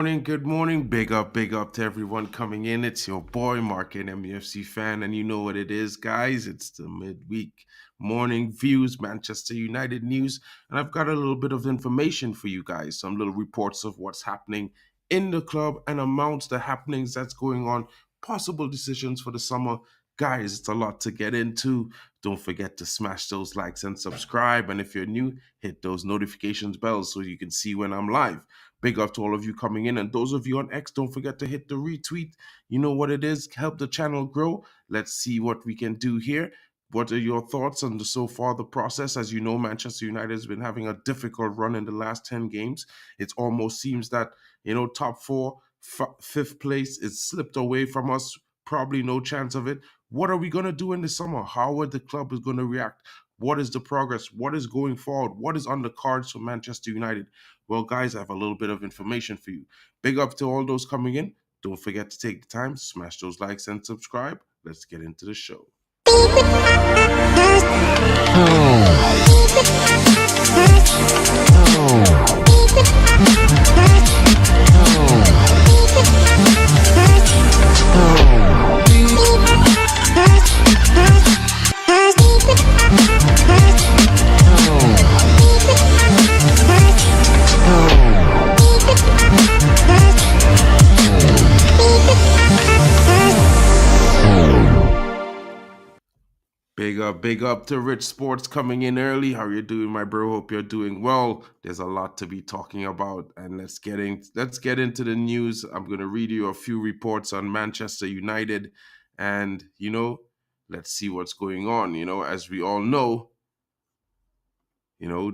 Morning, good morning. Big up to everyone coming in. It's your boy MarkN, MUFC fan, and you know what it is, guys. It's the midweek morning views, Manchester United news, and I've got a little bit of information for you guys. Some little reports of what's happening in the club and amongst the happenings that's going on, possible decisions for the summer. Guys, it's a lot to get into. Don't forget to smash those likes and subscribe. And if you're new, hit those notifications bells so you can see when I'm live. Big up to all of you coming in. And those of you on X, don't forget to hit the retweet. You know what it is. Help the channel grow. Let's see what we can do here. What are your thoughts on so far the process? As you know, Manchester United has been having a difficult run in the last 10 games. It almost seems that, top four, fifth place is slipped away from us. Probably no chance of it. What are we going to do in the summer? How are the club is going to react? What is the progress? What is going forward? What is on the cards for Manchester United? Well, guys, I have a little bit of information for you. Big up to all those coming in. Don't forget to take the time to smash those likes and subscribe. Let's get into the show. Big up to Rich Sports coming in early. How you doing, my bro? Hope you're doing well. There's a lot to be talking about, and let's get into the news. I'm gonna read you a few reports on Manchester United, and let's see what's going on. As we all know,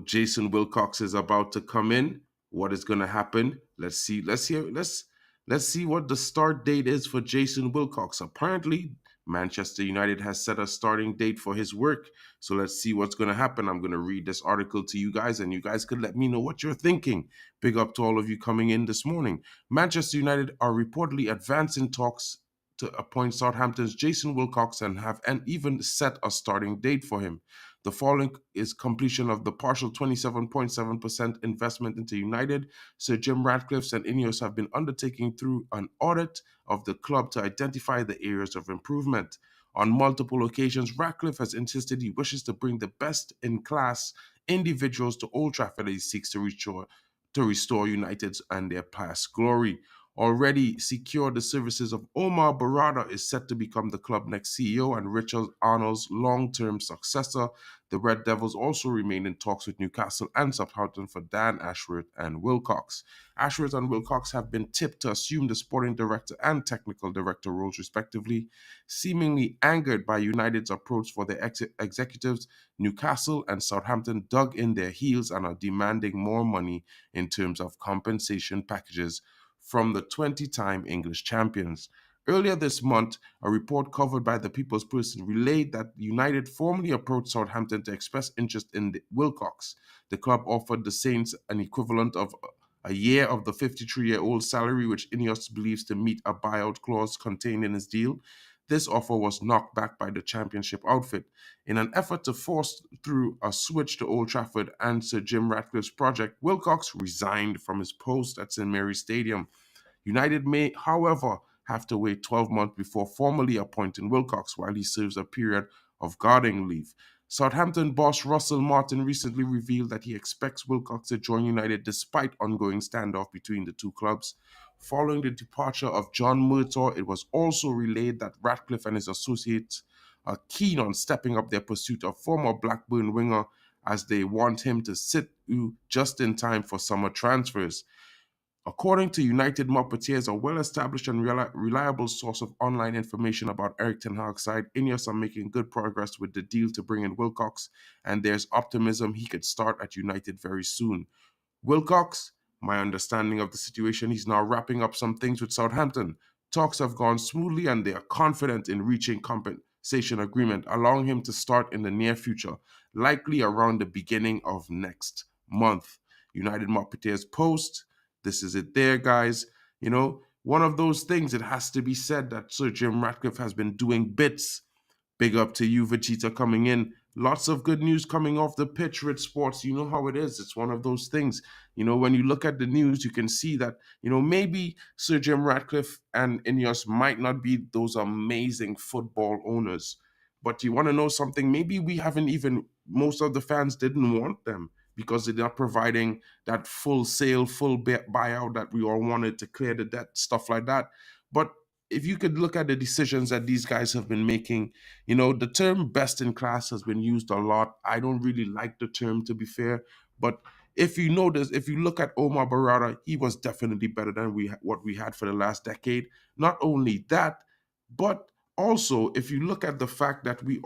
Jason Wilcox is about to come in. What is gonna happen? Let's see. Let's see what the start date is for Jason Wilcox. Apparently, Manchester United has set a starting date for his work. So let's see what's going to happen. I'm going to read this article to you guys, and you guys could let me know what you're thinking. Big up to all of you coming in this morning. Manchester United are reportedly advancing talks to appoint Southampton's Jason Wilcox and even set a starting date for him. The following is completion of the partial 27.7% investment into United. Sir Jim Ratcliffe and Ineos have been undertaking through an audit of the club to identify the areas of improvement. On multiple occasions, Ratcliffe has insisted he wishes to bring the best in class individuals to Old Trafford as he seeks to restore United's and their past glory. Already secured the services of Omar Berarda is set to become the club next CEO and Richard Arnold's long-term successor. The Red Devils also remain in talks with Newcastle and Southampton for Dan Ashworth and Wilcox. Ashworth and Wilcox have been tipped to assume the sporting director and technical director roles respectively. Seemingly angered by United's approach for their executives, Newcastle and Southampton dug in their heels and are demanding more money in terms of compensation packages from the 20-time English champions. Earlier this month, a report covered by the People's Person relayed that United formally approached Southampton to express interest in Wilcox. The club offered the Saints an equivalent of a year of the 53-year-old salary, which Ineos believes to meet a buyout clause contained in his deal. This offer was knocked back by the championship outfit. In an effort to force through a switch to Old Trafford and Sir Jim Ratcliffe's project, Wilcox resigned from his post at St Mary's Stadium. United may, however, have to wait 12 months before formally appointing Wilcox while he serves a period of guarding leave. Southampton boss Russell Martin recently revealed that he expects Wilcox to join United despite ongoing standoff between the two clubs. Following the departure of John Murtaugh, it was also relayed that Ratcliffe and his associates are keen on stepping up their pursuit of former Blackburn winger as they want him to sit just in time for summer transfers. According to United Marketeers, a well-established and reliable source of online information about Eric Ten Hag's side, Ineos are making good progress with the deal to bring in Wilcox, and there's optimism he could start at United very soon. Wilcox, my understanding of the situation, he's now wrapping up some things with Southampton. Talks have gone smoothly, and they are confident in reaching compensation agreement, allowing him to start in the near future, likely around the beginning of next month. United Marketeers post. This is it there, guys. One of those things, it has to be said that Sir Jim Ratcliffe has been doing bits. Big up to you, Vegeta, coming in. Lots of good news coming off the pitch, Red Sports. You know how it is. It's one of those things. When you look at the news, you can see that, maybe Sir Jim Ratcliffe and Ineos might not be those amazing football owners. But you want to know something? Maybe we haven't even, most of the fans didn't want them because they're not providing that full sale, full buyout that we all wanted to clear the debt, stuff like that. But if you could look at the decisions that these guys have been making, the term best in class has been used a lot. I don't really like the term, to be fair. But if you notice, if you look at Omar Barada, he was definitely better than what we had for the last decade. Not only that, but also if you look at the fact that we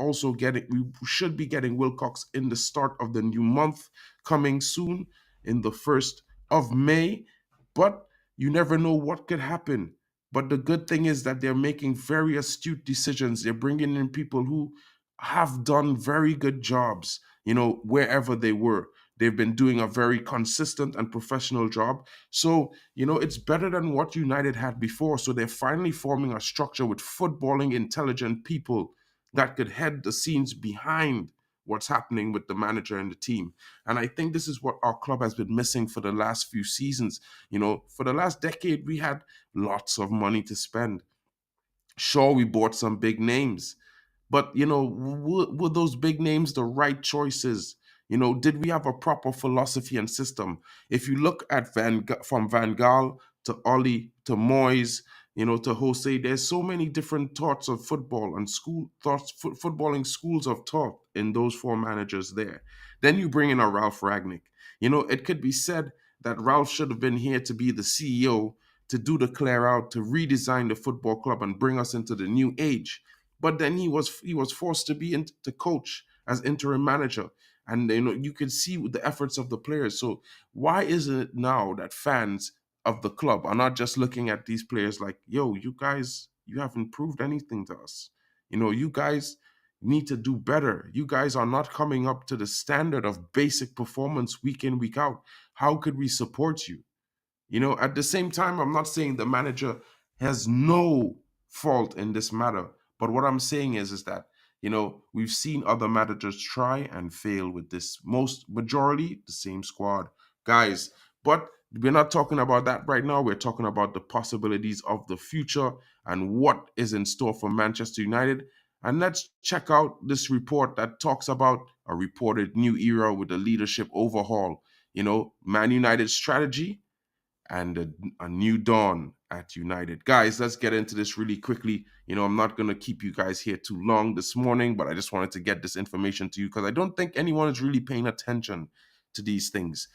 should be getting Wilcox in the start of the new month coming soon in the 1st of May. But you never know what could happen. But the good thing is that they're making very astute decisions. They're bringing in people who have done very good jobs, wherever they were. They've been doing a very consistent and professional job. So, it's better than what United had before. So they're finally forming a structure with footballing intelligent people that could head the scenes behind what's happening with the manager and the team. And I think this is what our club has been missing for the last few seasons. For the last decade, we had lots of money to spend. Sure, we bought some big names, but were those big names the right choices? Did we have a proper philosophy and system? If you look at from Van Gaal to Ollie to Moyes, to Jose, there's so many different thoughts of football and footballing schools of thought in those four managers there. Then you bring in a Ralph Ragnick. It could be said that Ralph should have been here to be the CEO, to do the clear out, to redesign the football club and bring us into the new age. But then he was forced to be to coach as interim manager, and you can see the efforts of the players. So why isn't it now that fans of the club are not just looking at these players like, yo, you guys, you haven't proved anything to us. You guys need to do better. You guys are not coming up to the standard of basic performance week in, week out. How could we support you? At the same time, I'm not saying the manager has no fault in this matter. But what I'm saying is that, we've seen other managers try and fail with this. Most majority, the same squad. Guys, but we're not talking about that right now. We're talking about the possibilities of the future and what is in store for Manchester United. And let's check out this report that talks about a reported new era with a leadership overhaul. Man United's strategy and a new dawn at United. Guys, let's get into this really quickly. I'm not going to keep you guys here too long this morning, but I just wanted to get this information to you because I don't think anyone is really paying attention to these things.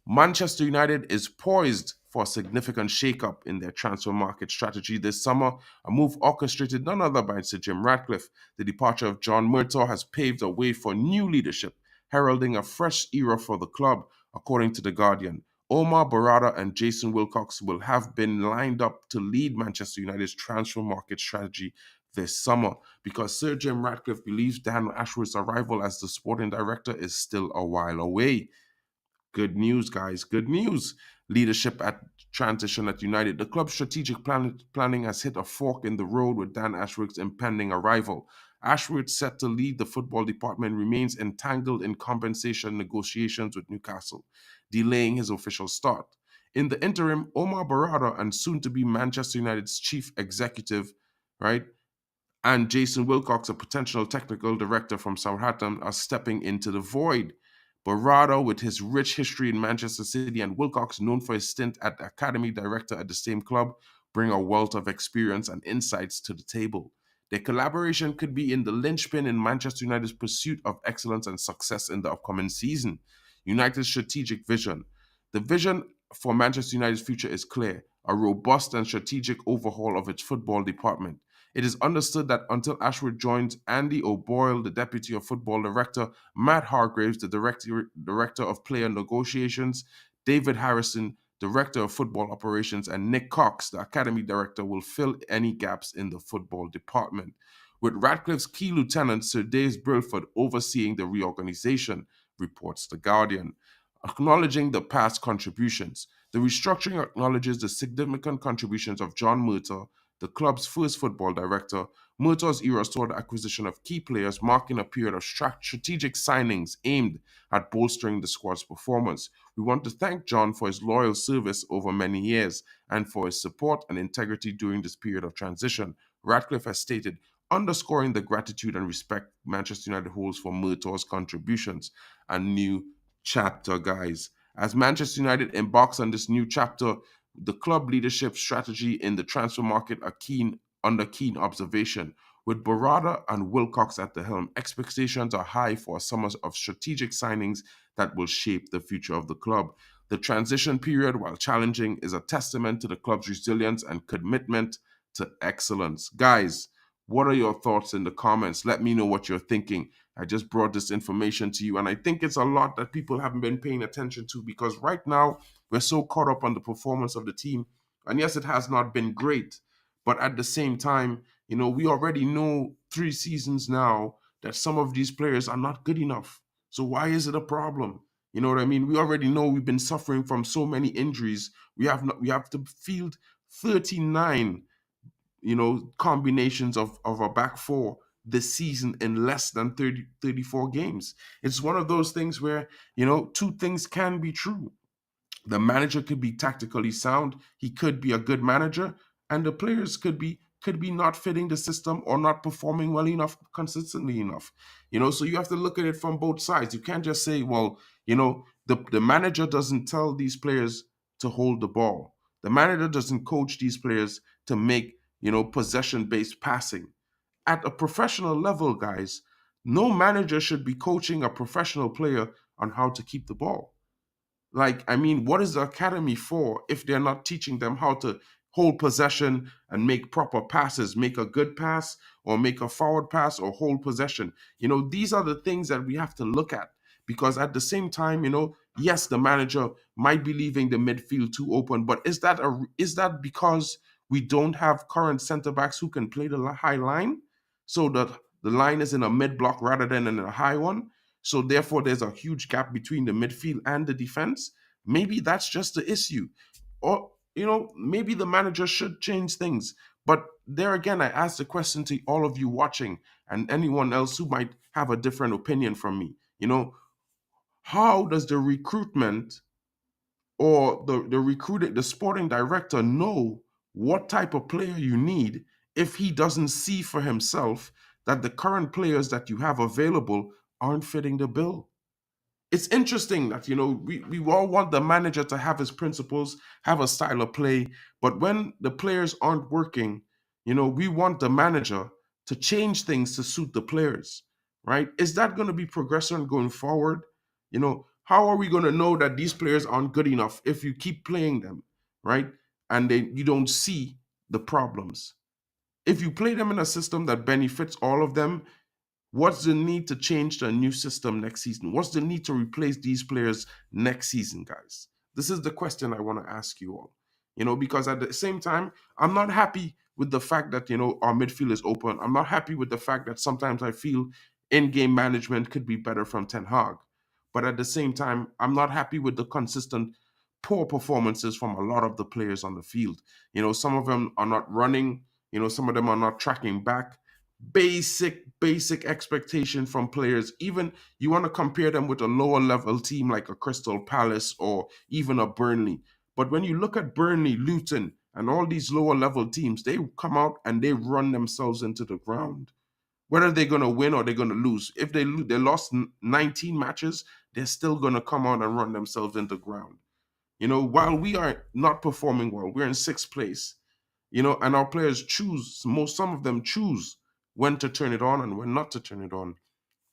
Manchester United is poised for a significant shakeup in their transfer market strategy this summer, a move orchestrated none other by Sir Jim Ratcliffe. The departure of John Murtaugh has paved a way for new leadership, heralding a fresh era for the club, according to The Guardian. Omar Barada and Jason Wilcox will have been lined up to lead Manchester United's transfer market strategy this summer because Sir Jim Ratcliffe believes Dan Ashworth's arrival as the sporting director is still a while away. Good news, guys. Good news. Leadership at transition at United. The club's strategic planning has hit a fork in the road with Dan Ashworth's impending arrival. Ashworth, set to lead the football department, remains entangled in compensation negotiations with Newcastle, delaying his official start. In the interim, Omar Barada and soon-to-be Manchester United's chief executive, right, and Jason Wilcox, a potential technical director from Southampton, are stepping into the void. Barada, with his rich history in Manchester City, and Wilcox, known for his stint at academy director at the same club, bring a wealth of experience and insights to the table. Their collaboration could be in the linchpin in Manchester United's pursuit of excellence and success in the upcoming season. United's strategic vision. The vision for Manchester United's future is clear: a robust and strategic overhaul of its football department. It is understood that until Ashworth joins, Andy O'Boyle, the Deputy of Football Director, Matt Hargraves, the Director of Player Negotiations, David Harrison, Director of Football Operations, and Nick Cox, the Academy Director, will fill any gaps in the football department. With Ratcliffe's key lieutenant, Sir Dave Brilford, overseeing the reorganization, reports The Guardian. Acknowledging the past contributions. The restructuring acknowledges the significant contributions of John Murtaugh, the club's first football director, Murtaugh's era saw the acquisition of key players, marking a period of strategic signings aimed at bolstering the squad's performance. We want to thank John for his loyal service over many years and for his support and integrity during this period of transition, Ratcliffe has stated, underscoring the gratitude and respect Manchester United holds for Murtaugh's contributions. A new chapter, guys. As Manchester United embarks on this new chapter, the club leadership strategy in the transfer market are under keen observation. With Berarda and Wilcox at the helm, expectations are high for a summer of strategic signings that will shape the future of the club. The transition period, while challenging, is a testament to the club's resilience and commitment to excellence. Guys, what are your thoughts in the comments? Let me know what you're thinking. I just brought this information to you, and I think it's a lot that people haven't been paying attention to because right now we're so caught up on the performance of the team. And yes, it has not been great, but at the same time, we already know 3 seasons now that some of these players are not good enough. So why is it a problem? You know what I mean? We already know we've been suffering from so many injuries. We have to field 39 combinations of our back four this season in less than 34 games. It's one of those things where, two things can be true. The manager could be tactically sound, he could be a good manager, and the players could be not fitting the system or not performing well enough, consistently enough. So you have to look at it from both sides. You can't just say, well, the manager doesn't tell these players to hold the ball. The manager doesn't coach these players to make, possession-based passing. At a professional level, guys, no manager should be coaching a professional player on how to keep the ball. Like, I mean, what is the academy for if they're not teaching them how to hold possession and make proper passes, make a good pass or make a forward pass or hold possession? These are the things that we have to look at because at the same time, yes, the manager might be leaving the midfield too open, but is that because we don't have current center backs who can play the high line so that the line is in a mid block rather than in a high one? So therefore, there's a huge gap between the midfield and the defense. Maybe that's just the issue. Or, maybe the manager should change things. But there again, I ask the question to all of you watching and anyone else who might have a different opinion from me. How does the recruitment or the sporting director know what type of player you need if he doesn't see for himself that the current players that you have available aren't fitting the bill? It's interesting that we all want the manager to have his principles, have a style of play, but when the players aren't working, we want the manager to change things to suit the players, right? Is that going to be progression going forward? How are we going to know that these players aren't good enough if you keep playing them, right? And then you don't see the problems. If you play them in a system that benefits all of them, what's the need to change to a new system next season? What's the need to replace these players next season, guys? This is the question I want to ask you all. Because at the same time, I'm not happy with the fact that, our midfield is open. I'm not happy with the fact that sometimes I feel in-game management could be better from Ten Hag. But at the same time, I'm not happy with the consistent poor performances from a lot of the players on the field. Some of them are not running. Some of them are not tracking back. Basic expectation from players. Even you want to compare them with a lower level team like a Crystal Palace or even a Burnley. But when you look at Burnley, Luton, and all these lower level teams, they come out and they run themselves into the ground. Whether they're going to win or they're going to lose. If they lost 19 matches, they're still going to come out and run themselves into the ground. While we are not performing well, we're in sixth place. And our players some of them choose when to turn it on and when not to turn it on.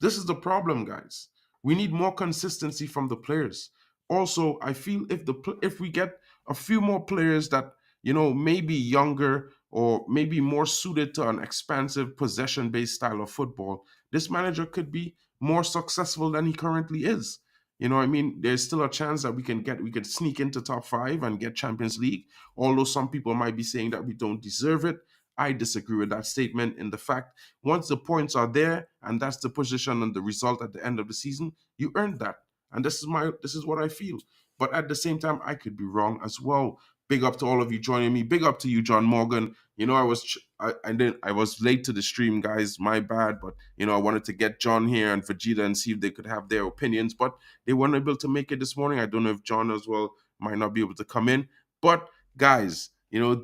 This is the problem, guys. We need more consistency from the players. Also, I feel if we get a few more players that, maybe younger or maybe more suited to an expansive possession-based style of football, this manager could be more successful than he currently is. I mean, there's still a chance that we could sneak into top 5 and get Champions League, although some people might be saying that we don't deserve it. I disagree with that statement in the fact once the points are there and that's the position and the result at the end of the season, you earned that. And this is what I feel. But at the same time, I could be wrong as well. Big up to all of you joining me. Big up to you, John Morgan. And then I was late to the stream, guys. My bad, but I wanted to get John here and Vegeta and see if they could have their opinions, but they weren't able to make it this morning. I don't know if John as well might not be able to come in. But guys,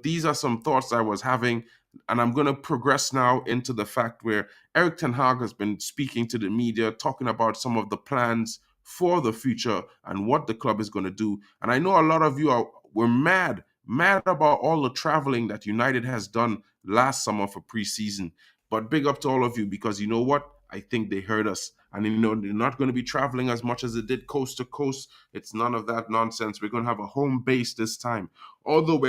these are some thoughts I was having, and I'm going to progress now into the fact where Eric Ten Hag has been speaking to the media, talking about some of the plans for the future and what the club is going to do. And I know a lot of you were mad about all the traveling that United has done last summer for preseason. But big up to all of you, because you know what? I think they heard us. And they're not going to be traveling as much as it did coast to coast. It's none of that nonsense. We're going to have a home base this time. Although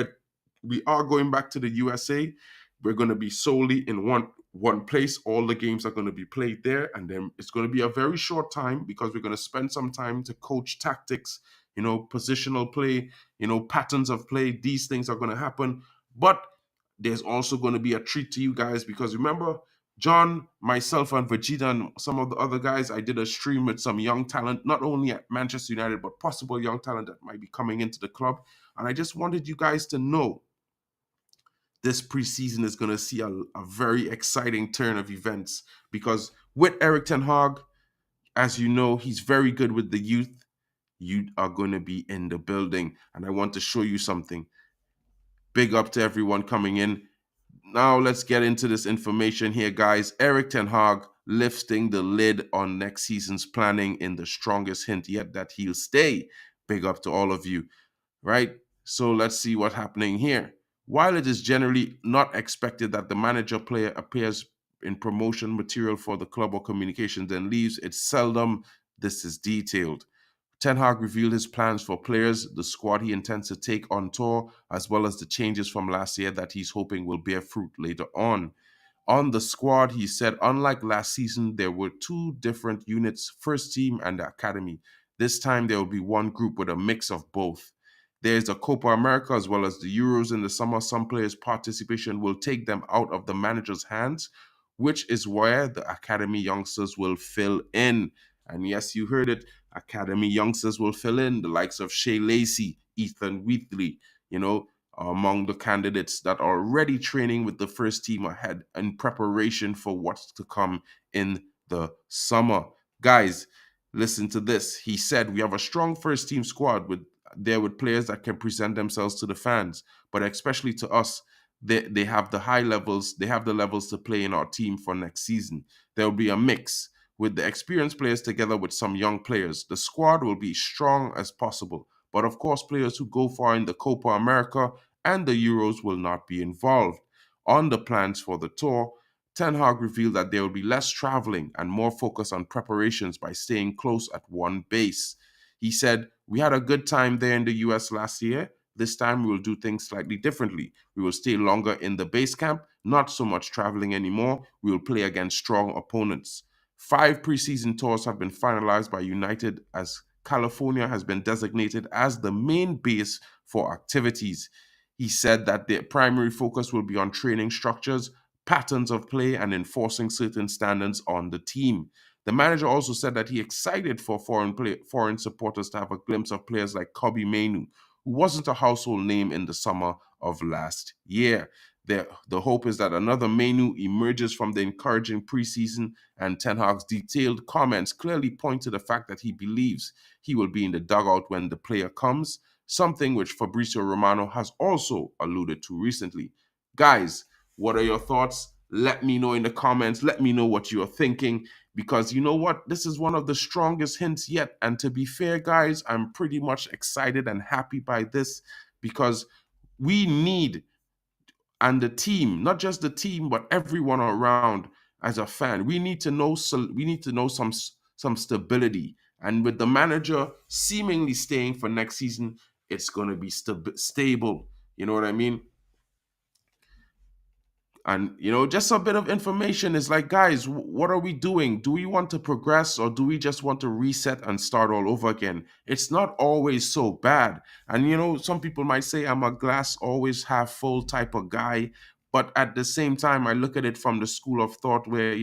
we are going back to the USA, we're going to be solely in one place. All the games are going to be played there, and then it's going to be a very short time because we're going to spend some time to coach tactics, positional play, patterns of play. These things are going to happen, but there's also going to be a treat to you guys, because remember, John, myself, and Vegeta, and some of the other guys, I did a stream with some young talent, not only at Manchester United, but possible young talent that might be coming into the club. And I just wanted you guys to know this preseason is going to see a very exciting turn of events, because with Eric Ten Hag, as you know, he's very good with the youth. You are going to be in the building, and I want to show you something. Big up to everyone coming in. Now let's get into this information here, guys. Eric Ten Hag lifting the lid on next season's planning in the strongest hint yet that he'll stay. Big up to all of you, right? So let's see what's happening here. While it is generally not expected that the manager player appears in promotion material for the club or communications and leaves, it's seldom this is detailed. Ten Hag revealed his plans for players, the squad he intends to take on tour, as well as the changes from last year that he's hoping will bear fruit later on. On the squad, he said, unlike last season, there were two different units, first team and the academy. This time, there will be one group with a mix of both. There's the Copa America as well as the Euros in the summer. Some players' participation will take them out of the manager's hands, which is where the academy youngsters will fill in. And yes, you heard it. Academy youngsters will fill in, the likes of Shea Lacey, Ethan Wheatley, among the candidates that are already training with the first team ahead in preparation for what's to come in the summer. Guys, listen to this. He said, we have a strong first team squad with players that can present themselves to the fans, but especially to us. They have the high levels, they have the levels to play in our team for next season. There will be a mix with the experienced players together with some young players. The squad will be strong as possible, but of course, players who go far in the Copa America and the Euros will not be involved. On the plans for the tour, Ten Hag revealed that there will be less traveling and more focus on preparations by staying close at one base. He said, we had a good time there in the US last year. This time we will do things slightly differently. We will stay longer in the base camp, not so much traveling anymore. We will play against strong opponents. 5 preseason tours have been finalized by United, as California has been designated as the main base for activities. He said that their primary focus will be on training structures, patterns of play, and enforcing certain standards on the team. The manager also said that he excited for foreign supporters to have a glimpse of players like Kobbie Mainoo, who wasn't a household name in the summer of last year. The hope is that another Mainoo emerges from the encouraging preseason, and Ten Hag's detailed comments clearly point to the fact that he believes he will be in the dugout when the player comes, something which Fabrizio Romano has also alluded to recently. Guys, what are your thoughts? Let me know in the comments. Let me know what you're thinking, because you know what? This is one of the strongest hints yet. And to be fair, guys, I'm pretty much excited and happy by this, because we need, and the team, not just the team, but everyone around as a fan, we need to know some stability. And with the manager seemingly staying for next season, it's going to be stable. You know what I mean? And, just a bit of information is like, guys, what are we doing? Do we want to progress, or do we just want to reset and start all over again? It's not always so bad. And, some people might say I'm a glass always half full type of guy. But at the same time, I look at it from the school of thought where,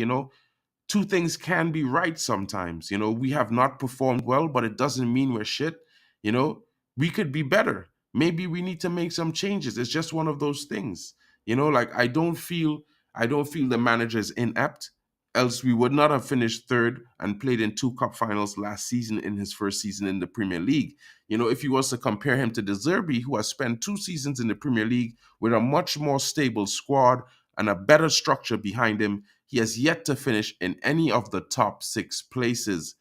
two things can be right sometimes. We have not performed well, but it doesn't mean we're shit. We could be better. maybe we need to make some changes. It's just one of those things. Like I don't feel the manager is inept. Else we would not have finished third and played in two cup finals last season in his first season in the Premier League. If you was to compare him to De Zerbi, who has spent 2 seasons in the Premier League with a much more stable squad and a better structure behind him, he has yet to finish in any of the top 6 places.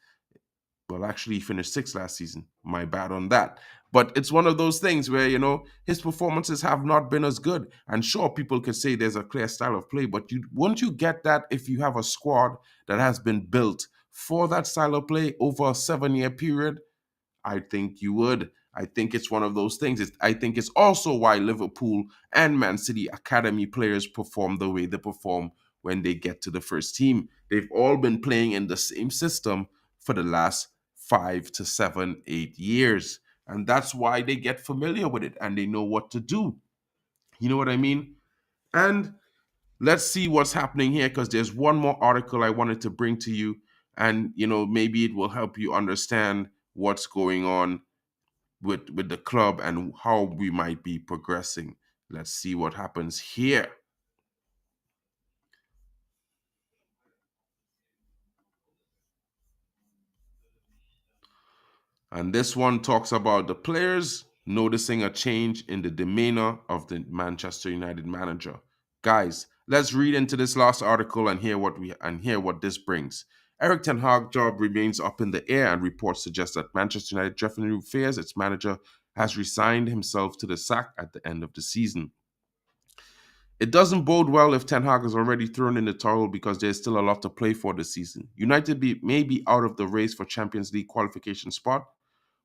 Well, actually, he finished sixth last season. My bad on that. But it's one of those things where, his performances have not been as good. And sure, people could say there's a clear style of play, but won't you get that if you have a squad that has been built for that style of play over a 7-year period? I think you would. I think it's one of those things. I think it's also why Liverpool and Man City academy players perform the way they perform when they get to the first team. They've all been playing in the same system for the last 5 to 7, 8 years. And that's why they get familiar with it and they know what to do. You know what I mean? And let's see what's happening here because there's one more article I wanted to bring to you. And, maybe it will help you understand what's going on with the club and how we might be progressing. Let's see what happens here. And this one talks about the players noticing a change in the demeanor of the Manchester United manager. Guys, let's read into this last article and hear what this brings. Eric Ten Hag job remains up in the air, and reports suggest that Manchester United definitely fears its manager has resigned himself to the sack at the end of the season. It doesn't bode well if Ten Hag is already thrown in the towel because there's still a lot to play for this season. United may be out of the race for Champions League qualification spot,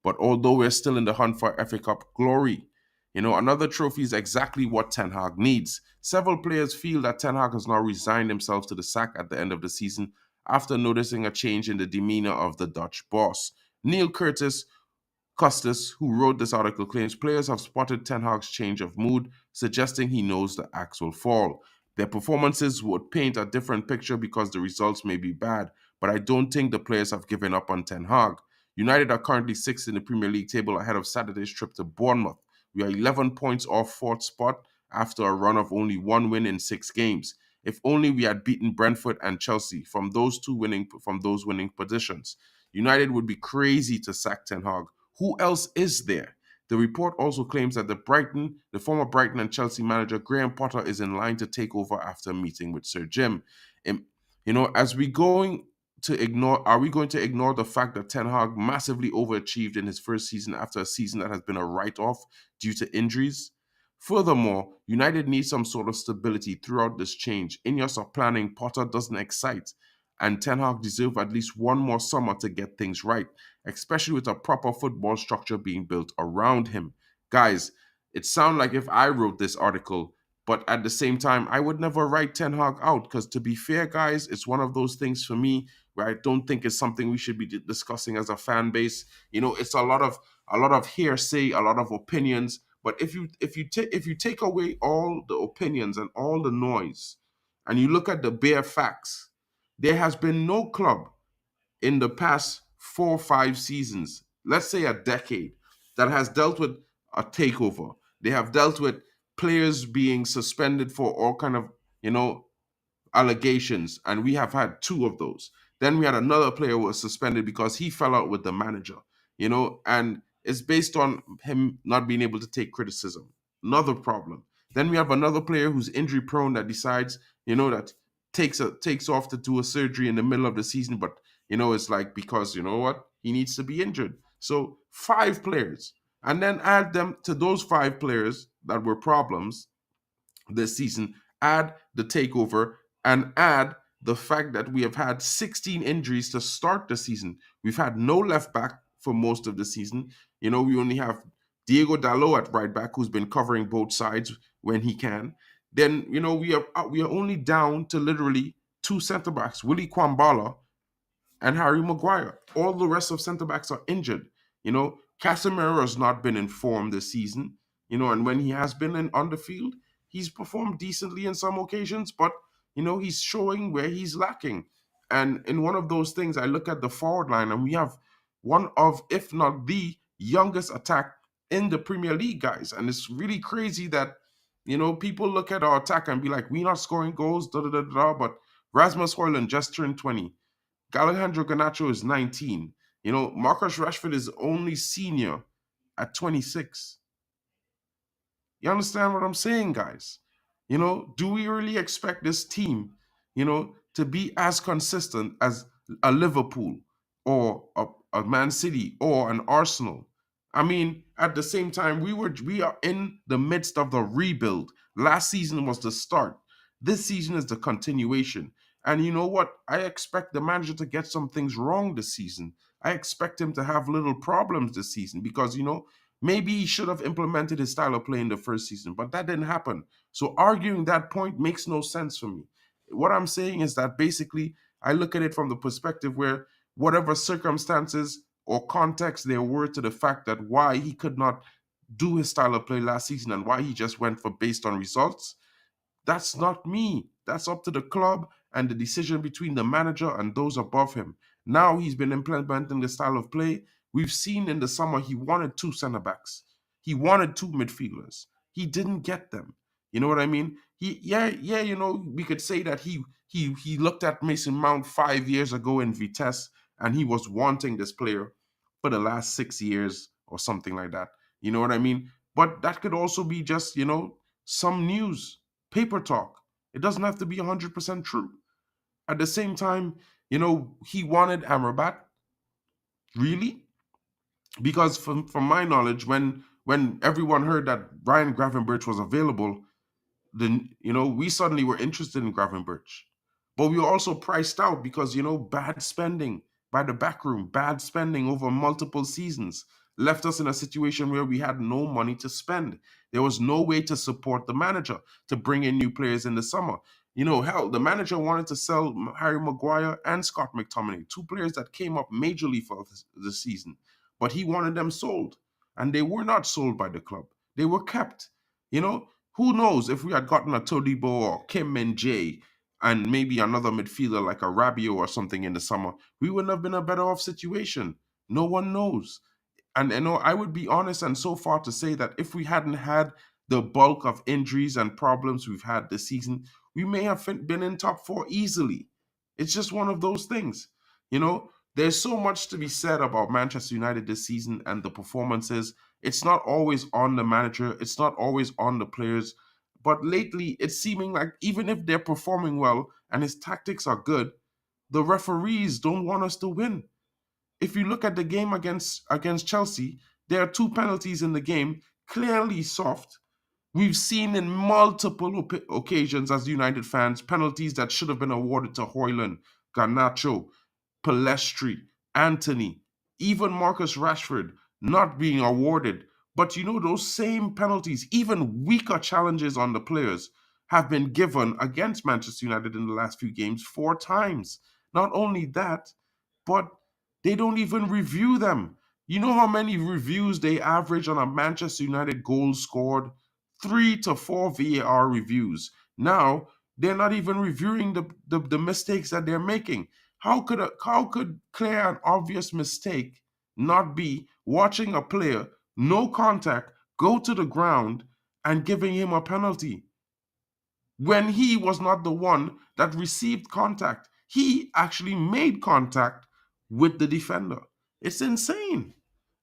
but although we're still in the hunt for FA Cup glory, another trophy is exactly what Ten Hag needs. Several players feel that Ten Hag has now resigned himself to the sack at the end of the season after noticing a change in the demeanor of the Dutch boss. Neil Custis, who wrote this article, claims players have spotted Ten Hag's change of mood, suggesting he knows the axe will fall. Their performances would paint a different picture because the results may be bad, but I don't think the players have given up on Ten Hag. United are currently sixth in the Premier League table ahead of Saturday's trip to Bournemouth. We are 11 points off fourth spot after a run of only one win in 6 games. If only we had beaten Brentford and Chelsea from those winning positions. United would be crazy to sack Ten Hag. Who else is there? The report also claims that the former Brighton and Chelsea manager Graham Potter is in line to take over after a meeting with Sir Jim. As we going to ignore, are we going to ignore the fact that Ten Hag massively overachieved in his first season after a season that has been a write-off due to injuries? Furthermore, United needs some sort of stability throughout this change. Ineos are planning, Potter doesn't excite, and Ten Hag deserves at least one more summer to get things right, especially with a proper football structure being built around him. Guys, it sounds like if I wrote this article, but at the same time, I would never write Ten Hag out because, to be fair, guys, it's one of those things for me where I don't think it's something we should be discussing as a fan base. It's a lot of hearsay, a lot of opinions. But if you take away all the opinions and all the noise, and you look at the bare facts, there has been no club in the past 4 or 5 seasons, let's say a decade, that has dealt with a takeover. They have dealt with players being suspended for all kind of, allegations, and we have had two of those. Then we had another player who was suspended because he fell out with the manager, and it's based on him not being able to take criticism. Another problem. Then we have another player who's injury prone that decides, that takes off to do a surgery in the middle of the season, but it's like because what he needs to be injured. So 5 players, and then add them to those 5 players that were problems this season, add the takeover, and add the fact that we have had 16 injuries to start the season. We've had no left back for most of the season. We only have Diego Dalot at right back, who's been covering both sides when he can. Then, we are only down to literally 2 centre backs, Willie Kwambala and Harry Maguire. All the rest of centre backs are injured. Casemiro has not been informed this season. And when he has been on the field, he's performed decently in some occasions, but he's showing where he's lacking. And in one of those things, I look at the forward line, and we have one of, if not the youngest attack in the Premier League, guys. And it's really crazy that, people look at our attack and be like, we're not scoring goals, da da da da. But Rasmus Højlund just turned 20. Alejandro Garnacho is 19. Marcus Rashford is only senior at 26. You understand what I'm saying, guys? Do we really expect this team, to be as consistent as a Liverpool or a Man City or an Arsenal? I mean, at the same time, we are in the midst of the rebuild. Last season was the start. This season is the continuation. And you know what? I expect the manager to get some things wrong this season. I expect him to have little problems this season because, maybe he should have implemented his style of play in the first season, but that didn't happen. So arguing that point makes no sense for me. What I'm saying is that basically I look at it from the perspective where whatever circumstances or context there were to the fact that why he could not do his style of play last season and why he just went for based on results, that's not me. That's up to the club and the decision between the manager and those above him. Now he's been implementing the style of play. We've seen in the summer he wanted two center backs. He wanted two midfielders. He didn't get them. You know what I mean? We could say that he looked at Mason Mount 5 years ago in Vitesse and he was wanting this player for the last 6 years or something like that. You know what I mean? But that could also be just, some news, paper talk. It doesn't have to be 100% true. At the same time, he wanted Amrabat, really? Because from my knowledge, when everyone heard that Ryan Gravenberch was available, then we suddenly were interested in Gravenberch. But we were also priced out because bad spending by the back room, bad spending over multiple seasons left us in a situation where we had no money to spend. There was no way to support the manager to bring in new players in the summer. Hell, the manager wanted to sell Harry Maguire and Scott McTominay, two players that came up majorly for the season, but he wanted them sold, and they were not sold by the club. They were kept. Who knows if we had gotten a Todibo or Kim Min-jae and maybe another midfielder like a Rabiot or something in the summer, we wouldn't have been a better off situation. No one knows. And I would be honest and so far to say that if we hadn't had the bulk of injuries and problems we've had this season, we may have been in top four easily. It's just one of those things. There's so much to be said about Manchester United this season and the performances. It's not always on the manager, it's not always on the players. But lately, it's seeming like even if they're performing well and his tactics are good, the referees don't want us to win. If you look at the game against Chelsea, there are two penalties in the game, clearly soft. We've seen in multiple occasions as United fans, penalties that should have been awarded to Højlund, Garnacho, Pellistri, Anthony, even Marcus Rashford not being awarded. But those same penalties, even weaker challenges on the players, have been given against Manchester United in the last few games 4 times. Not only that, but they don't even review them. You know how many reviews they average on a Manchester United goal scored? 3 to 4 VAR reviews. Now, they're not even reviewing the mistakes that they're making. How could clear and obvious mistake not be watching a player, no contact, go to the ground and giving him a penalty when he was not the one that received contact? He actually made contact with the defender. It's insane.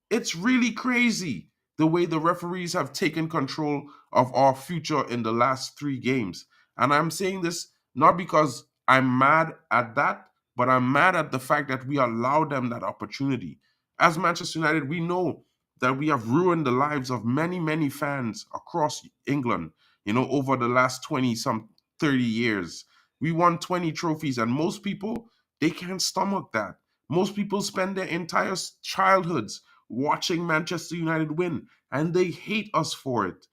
It's really crazy the way the referees have taken control of our future in the last 3 games. And I'm saying this not because I'm mad at that, but I'm mad at the fact that we allowed them that opportunity. As Manchester United, we know that we have ruined the lives of many, many fans across England, over the last 20, some 30 years. We won 20 trophies, and most people, they can't stomach that. Most people spend their entire childhoods watching Manchester United win, and they hate us for it.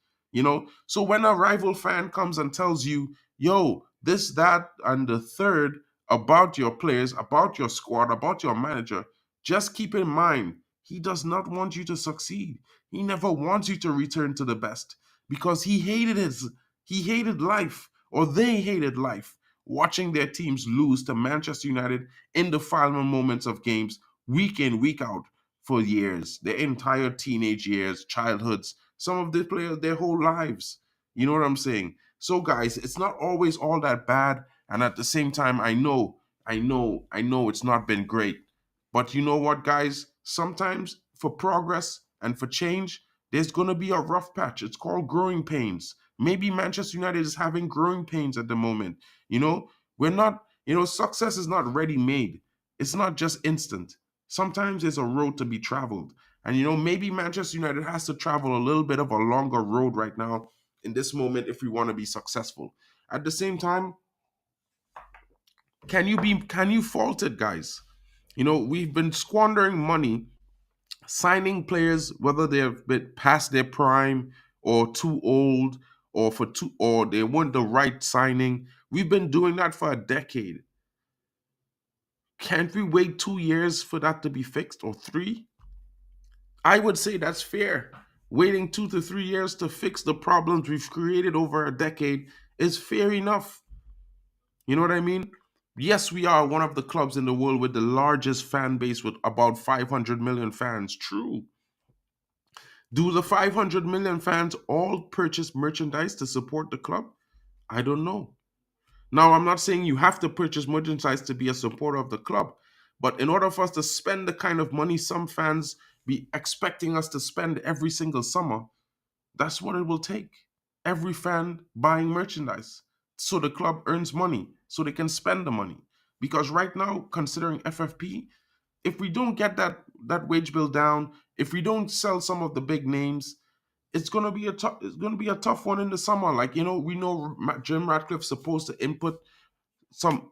So when a rival fan comes and tells you, yo, this, that, and the third about your players, about your squad, about your manager, just keep in mind, he does not want you to succeed. He never wants you to return to the best because he hated life, or they hated life, watching their teams lose to Manchester United in the final moments of games, week in, week out, for years, their entire teenage years, childhoods, some of the players, their whole lives. You know what I'm saying? So, guys, it's not always all that bad. And at the same time, I know it's not been great. But you know what, guys? Sometimes for progress and for change, there's going to be a rough patch. It's called growing pains. Maybe Manchester United is having growing pains at the moment. We're not, success is not ready made. It's not just instant. Sometimes there's a road to be traveled. And, maybe Manchester United has to travel a little bit of a longer road right now in this moment if we want to be successful. At the same time, can you fault it, guys? We've been squandering money signing players, whether they've been past their prime or too old or they weren't the right signing. We've been doing that for a decade. Can't we wait 2 years for that to be fixed, or three? I would say that's fair. Waiting 2 to 3 years to fix the problems we've created over a decade is fair enough. You know what I mean? Yes, we are one of the clubs in the world with the largest fan base with about 500 million fans. True. Do the 500 million fans all purchase merchandise to support the club? I don't know. Now, I'm not saying you have to purchase merchandise to be a supporter of the club, but in order for us to spend the kind of money some fans be expecting us to spend every single summer, that's what it will take. Every fan buying merchandise so the club earns money, so they can spend the money. Because right now, considering FFP, if we don't get that wage bill down, if we don't sell some of the big names, it's gonna be a tough one in the summer. Like, we know Jim Ratcliffe's supposed to input some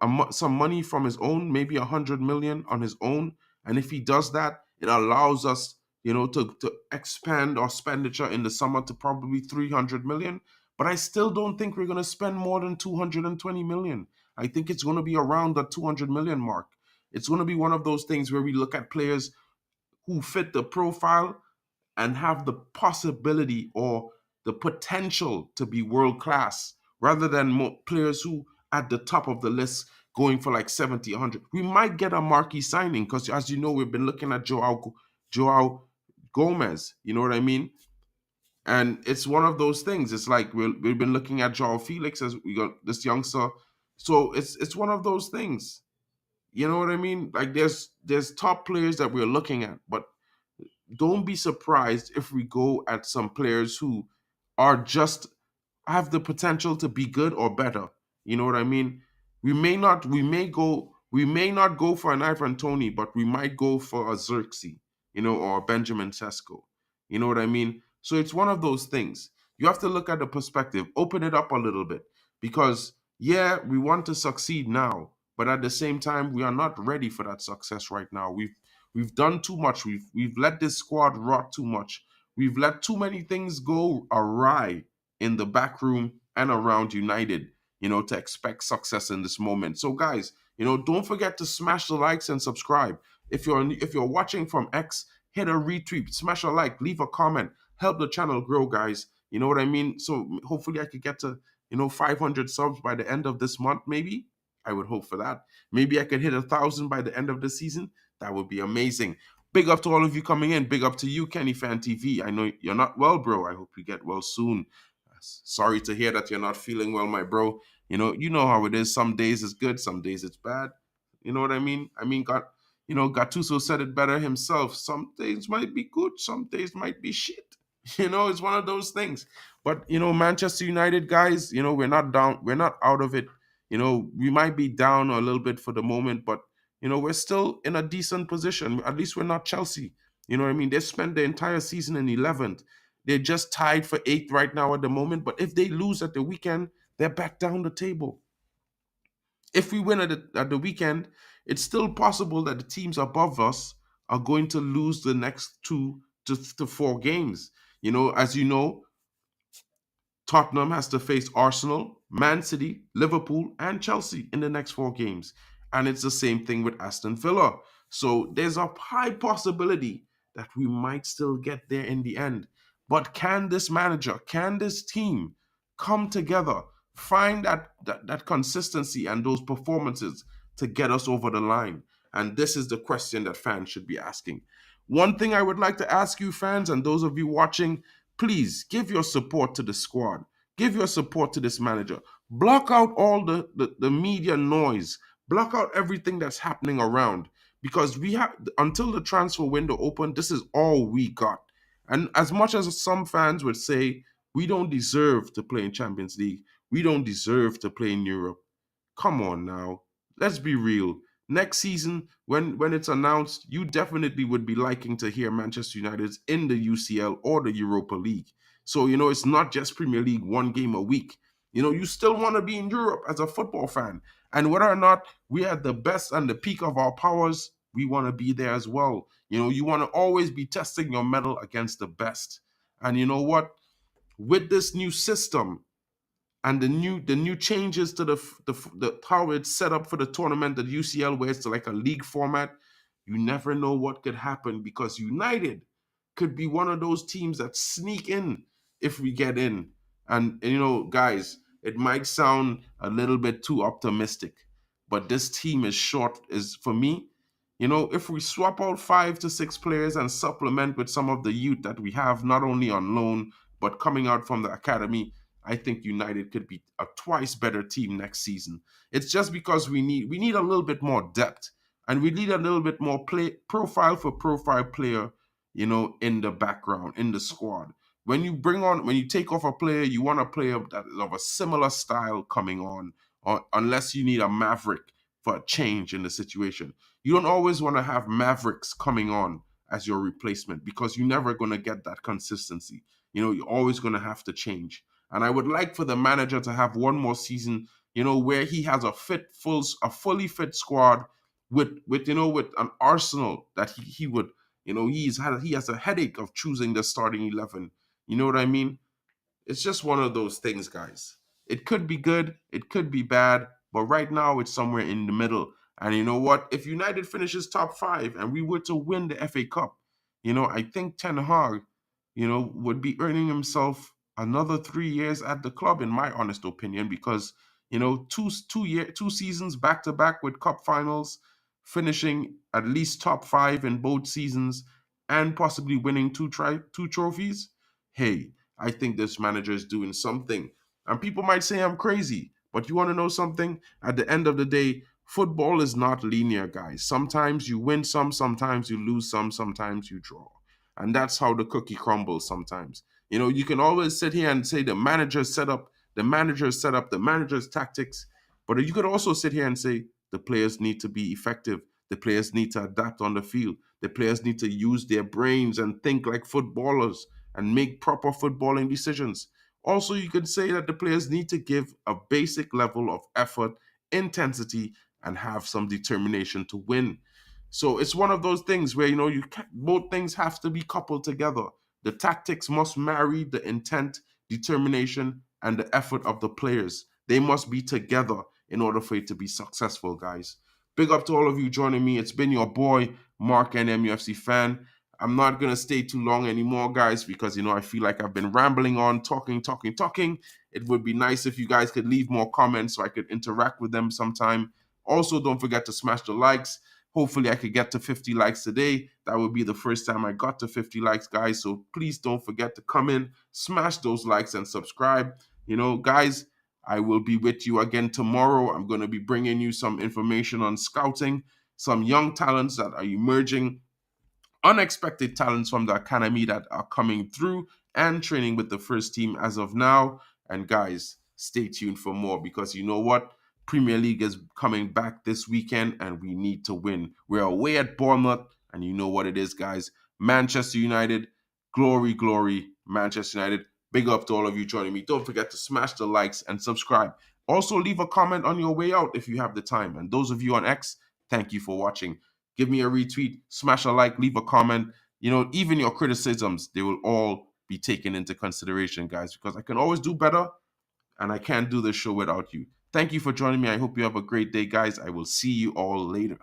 money from his own, maybe 100 million on his own, and if he does that, it allows us, to expand our expenditure in the summer to probably 300 million. But I still don't think we're going to spend more than 220 million. I think it's going to be around the 200 million mark. It's going to be one of those things where we look at players who fit the profile and have the possibility or the potential to be world class, rather than players who at the top of the list going for like 70, 100. We might get a marquee signing because, as you know, we've been looking at Joao Gomez. You know what I mean? And it's one of those things. It's like we've been looking at Joao Felix as we got this youngster. So it's one of those things. You know what I mean? Like there's top players that we're looking at, but don't be surprised if we go at some players who are just have the potential to be good or better. You know what I mean? We may not go for an Ivan Tony, but we might go for a Xerxes, or a Benjamin Sesko. You know what I mean? So it's one of those things. You have to look at the perspective, open it up a little bit, because yeah, we want to succeed now, but at the same time, we are not ready for that success right now. We've done too much. We've let this squad rot too much. We've let too many things go awry in the back room and around United, to expect success in this moment. So guys, don't forget to smash the likes and subscribe. If you're watching from X, hit a retweet, smash a like, leave a comment, help the channel grow, guys. You know what I mean? So hopefully I could get to 500 subs by the end of this month, maybe. I would hope for that. Maybe I could hit 1,000 by the end of the season. That would be amazing. Big up to all of you coming in. Big up to you, Kenny Fan TV. I know you're not well, bro. I hope you get well soon. Sorry to hear that you're not feeling well, my bro. You know how it is. Some days it's good, some days it's bad. You know what I mean? Gattuso said it better himself. Some days might be good, some days might be shit. It's one of those things. But Manchester United guys, we're not down, we're not out of it. We might be down a little bit for the moment, but we're still in a decent position. At least we're not Chelsea. You know what I mean? They spent the entire season in 11th. They're just tied for 8th right now at the moment. But if they lose at the weekend, they're back down the table. If we win at the weekend, it's still possible that the teams above us are going to lose the next 2 to 4 games. As you know, Tottenham has to face Arsenal, Man City, Liverpool, and Chelsea in the next 4 games. And it's the same thing with Aston Villa. So there's a high possibility that we might still get there in the end. But can this manager, can this team come together, find that consistency and those performances to get us over the line? And this is the question that fans should be asking. One thing I would like to ask you fans and those of you watching, please give your support to the squad. Give your support to this manager. Block out all the media noise. Block out everything that's happening around, because we have until the transfer window open, this is all we got. And as much as some fans would say we don't deserve to play in Champions League, we don't deserve to play in Europe. Come on now. Let's be real. Next season, when it's announced, you definitely would be liking to hear Manchester United's in the UCL or the Europa League. So, it's not just Premier League, one game a week. You still want to be in Europe as a football fan. And whether or not we are at the best and the peak of our powers, we want to be there as well. You want to always be testing your mettle against the best. And you know what? With this new system, and the new changes to the how it's set up for the tournament, the UCL, where it's like a league format, you never know what could happen, because United could be one of those teams that sneak in if we get in. And guys, it might sound a little bit too optimistic, but this team is for me. If we swap out 5 to 6 players and supplement with some of the youth that we have, not only on loan but coming out from the academy, I think United could be a twice better team next season. It's just because we need a little bit more depth, and we need a little bit more profile for profile player, in the background, in the squad. When you take off a player, you want a player that is of a similar style coming on, or unless you need a maverick for a change in the situation. You don't always want to have mavericks coming on as your replacement, because you're never going to get that consistency. You're always going to have to change. And I would like for the manager to have one more season, where he has a fully fit squad with an arsenal that he would, he has a headache of choosing the starting 11. You know what I mean? It's just one of those things, guys. It could be good, it could be bad, but right now it's somewhere in the middle. And you know what? If United finishes top 5 and we were to win the FA Cup, I think Ten Hag, would be earning himself another 3 years at the club, in my honest opinion, because two seasons back to back with cup finals, finishing at least top 5 in both seasons, and possibly winning two trophies. Hey, I think this manager is doing something. And people might say I'm crazy, but you want to know something? At the end of the day, football is not linear, guys. Sometimes you win some, sometimes you lose some, sometimes you draw. And that's how the cookie crumbles sometimes. You can always sit here and say the manager's set up, the manager's set up, the manager's tactics. But you could also sit here and say the players need to be effective. The players need to adapt on the field. The players need to use their brains and think like footballers and make proper footballing decisions. Also, you could say that the players need to give a basic level of effort, intensity, and have some determination to win. So it's one of those things where both things have to be coupled together. The tactics must marry the intent, determination, and the effort of the players. They must be together in order for it to be successful, guys. Big up to all of you joining me. It's been your boy, MarkN, MUFC fan. I'm not going to stay too long anymore, guys, because, I feel like I've been rambling on, talking. It would be nice if you guys could leave more comments so I could interact with them sometime. Also, don't forget to smash the likes. Hopefully, I could get to 50 likes today. That would be the first time I got to 50 likes, guys. So please don't forget to come in, smash those likes, and subscribe. Guys, I will be with you again tomorrow. I'm going to be bringing you some information on scouting, some young talents that are emerging, unexpected talents from the academy that are coming through and training with the first team as of now. And guys, stay tuned for more, because you know what? Premier League is coming back this weekend and we need to win. We're away at Bournemouth, and you know what it is, guys. Manchester United, glory, glory, Manchester United. Big up to all of you joining me. Don't forget to smash the likes and subscribe. Also, leave a comment on your way out if you have the time. And those of you on X, thank you for watching. Give me a retweet, smash a like, leave a comment. Even your criticisms, they will all be taken into consideration, guys, because I can always do better, and I can't do this show without you. Thank you for joining me. I hope you have a great day, guys. I will see you all later.